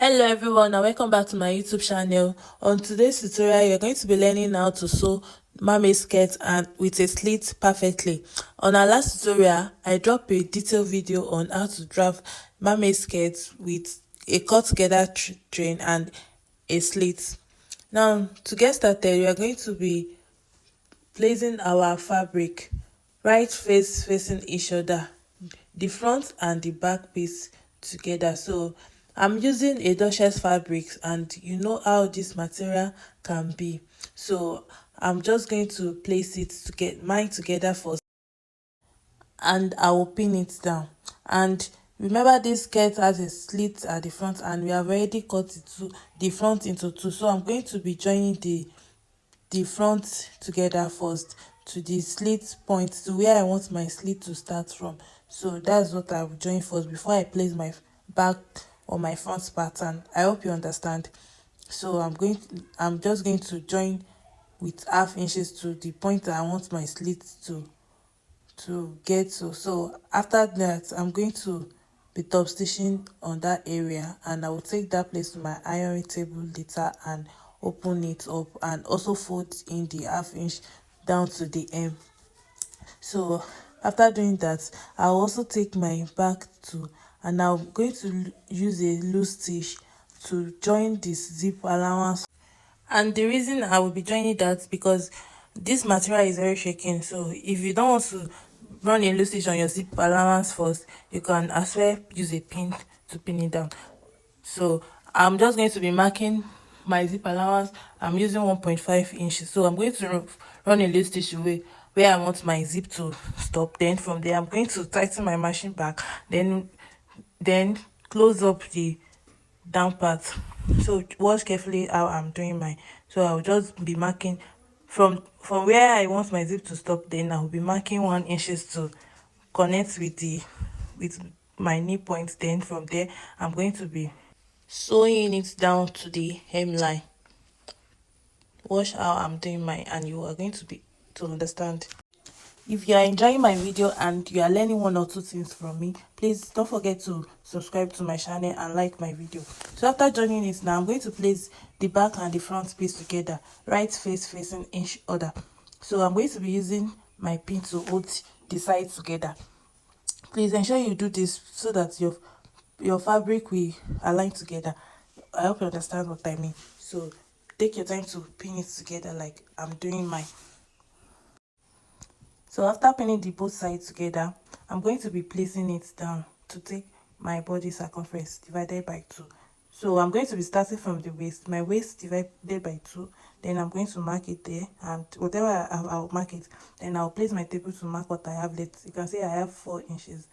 Hello everyone and welcome back to my YouTube channel. On today's tutorial, you're going to be learning how to sew mermaid skirt and with a slit perfectly. On our last tutorial, I dropped a detailed video on how to draft mermaid skirts with a cut together train and a slit. Now, to get started, we are going to be placing our fabric right face facing each other, the front and the back piece together. So I'm using a duchess fabrics, and you know how this material can be, so I'm just going to place it to get mine together first, and I will pin it down. And remember, this skirt has a slit at the front and we have already cut it to the front into two, so I'm going to be joining the front together first to the slit point, to where I want my slit to start from. So that's what I will join first before I place my back or my front pattern. I hope you understand. So I'm just going to join with half inches to the point that I want my slit to get to. So after that, I'm going to be top stitching on that area, and I will take that place to my ironing table later and open it up and also fold in the half inch down to the hem. So after doing that, I'll also take my back to, and I'm going to use a loose stitch to join this zip allowance. And the reason I will be joining that, because this material is very shaking, so if you don't want to run a loose stitch on your zip allowance first, you can as well use a pin to pin it down. So I'm just going to be marking my zip allowance. I'm using 1.5 inches, so I'm going to run a loose stitch away where I want my zip to stop. Then from there, I'm going to tighten my machine back, then close up the down part. So watch carefully how I'm doing mine. So I'll just be marking from where I want my zip to stop. Then I'll be marking 1 inches to connect with my knee point. Then from there, I'm going to be sewing it down to the hemline. Watch how I'm doing mine and you are going to understand. If you are enjoying my video and you are learning one or two things from me, please don't forget to subscribe to my channel and like my video. So after joining it now, I'm going to place the back and the front piece together, right face facing each other. So I'm going to be using my pin to hold the sides together. Please ensure you do this so that your fabric will align together. I hope you understand what I mean. So take your time to pin it together like I'm doing mine. So after pinning the both sides together, I'm going to be placing it down to take my body circumference divided by 2. So I'm going to be starting from the waist, my waist divided by 2. Then I'm going to mark it there, and whatever I'll mark it. Then I'll place my table to mark what I have left. You can see I have 4 inches.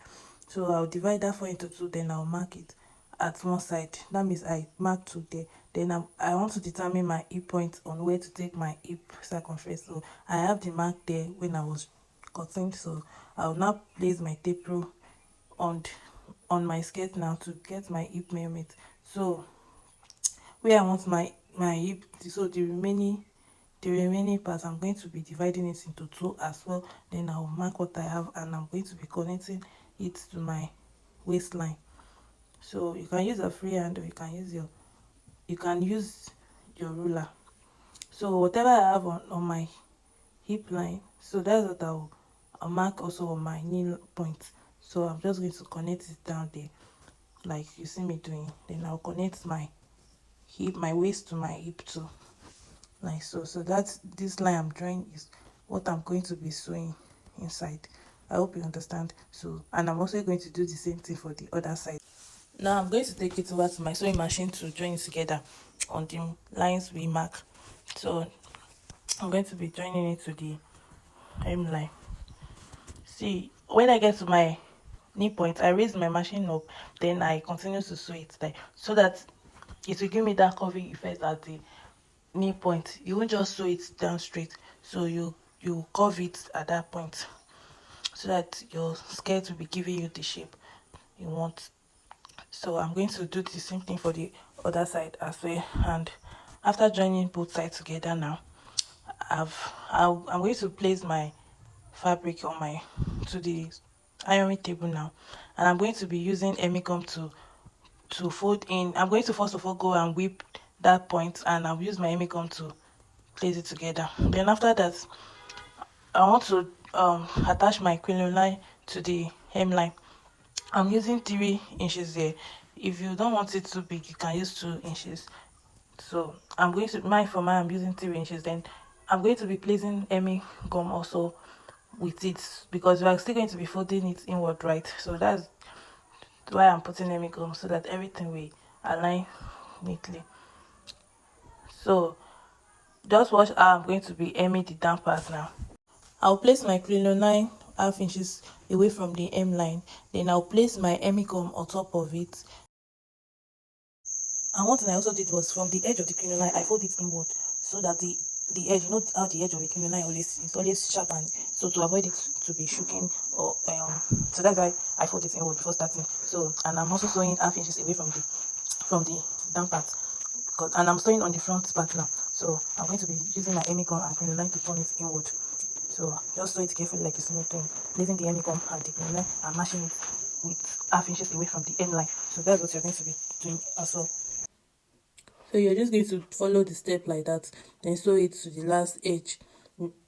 So I'll divide that 4 into 2, then I'll mark it at one side. That means I mark 2 there. Then I want to determine my hip point on where to take my hip circumference. So I have the mark there when I was cutting. So I'll now place my tape rule on my skirt now to get my hip measurement. So where I want my hip, so the remaining part, I'm going to be dividing it into 2 as well. Then I'll mark what I have, and I'm going to be connecting it to my waistline. So you can use a free hand, or you can use your ruler. So whatever I have on my hip line, so that's what I'll mark also on my knee point. So I'm just going to connect it down there like you see me doing. Then I'll connect my waist to my hip too, like so. So that's this line I'm drawing is what I'm going to be sewing inside. I hope you understand. So, and I'm also going to do the same thing for the other side. Now I'm going to take it over to my sewing machine to join it together on the lines we mark. So I'm going to be joining it to the hemline. See, when I get to my knee point, I raise my machine up, then I continue to sew it, like so that it will give me that curving effect at the knee point. You won't just sew it down straight, so you curve it at that point so that your skirt will be giving you the shape you want. So I'm going to do the same thing for the other side as well. And after joining both sides together now, I'm going to place my fabric on to the ironing table now, and I'm going to be using hemicomb to to fold in. I'm going to first of all go and whip that point, and I'll use my hemming comb to place it together. Then after that, I want to attach my crinoline to the hemline. I'm using 3 inches here. If you don't want it too big, you can use 2 inches. So I'm going to for mine, I'm using 3 inches. Then I'm going to be placing hemming gum also with it, because we are still going to be folding it inward, right? So that's why I'm putting hemming gum, so that everything will align neatly. So just watch how I'm going to be hemming the down part now. I'll place my crinoline 1/2 inches away from the hemline. Then I'll place my hemming gum on top of it. And one thing I also did was, from the edge of the crinoline, I fold it inward, so that the edge, you know how the edge of the crinoline always is always sharp, and so to avoid it to be shooking, or so that's why I fold it inward before starting. So, and I'm also sewing 1/2 inches away from the down part, because, and I'm sewing on the front part now. So I'm going to be using my hemming gum and crinoline to turn it inward. So just sew it carefully like a smooth thing, placing the hemming gum and the crinoline and mashing it with 1/2 inches away from the hemline. So that's what you're going to be doing as well. So you're just going to follow the step like that, then sew it to the last edge.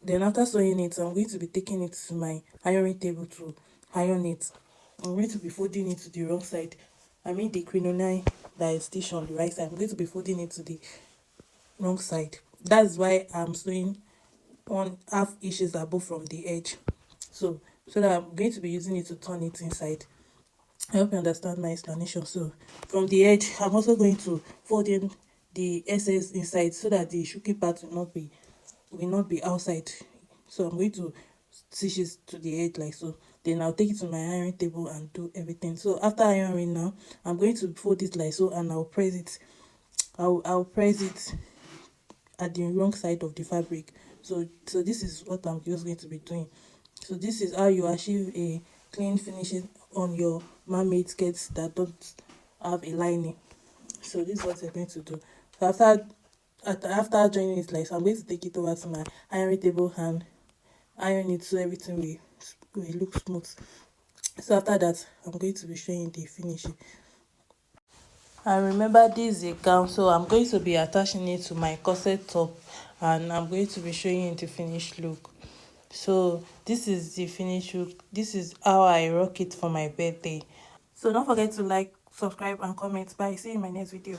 Then after sewing it, I'm going to be taking it to my ironing table to iron it. I'm going to be folding it to the wrong side. I mean the crinoline that is stitched on the right side, I'm going to be folding it to the wrong side. That's why I'm sewing 1/2 inches above from the edge. So that I'm going to be using it to turn it inside. I hope you understand my explanation. So from the edge, I'm also going to fold in the excess inside, so that the shooky part will not be outside. So I'm going to stitch it to the edge like so. Then I'll take it to my iron table and do everything. So after ironing now, I'm going to fold it like so, and I'll press it. I'll press it at the wrong side of the fabric. So this is what I'm just going to be doing. So this is how you achieve a clean finishing on your mermaid skirts that don't have a lining. So this is what you're going to do. So after joining it like so, I'm going to take it over to my ironing table and iron it, so everything will look smooth. So after that, I'm going to be showing the finishing. And remember, this is a gown, so I'm going to be attaching it to my corset top, and I'm going to be showing you the finished look. So this is the finished look. This is how I rock it for my birthday. So don't forget to like, subscribe and comment. Bye. See you in my next video.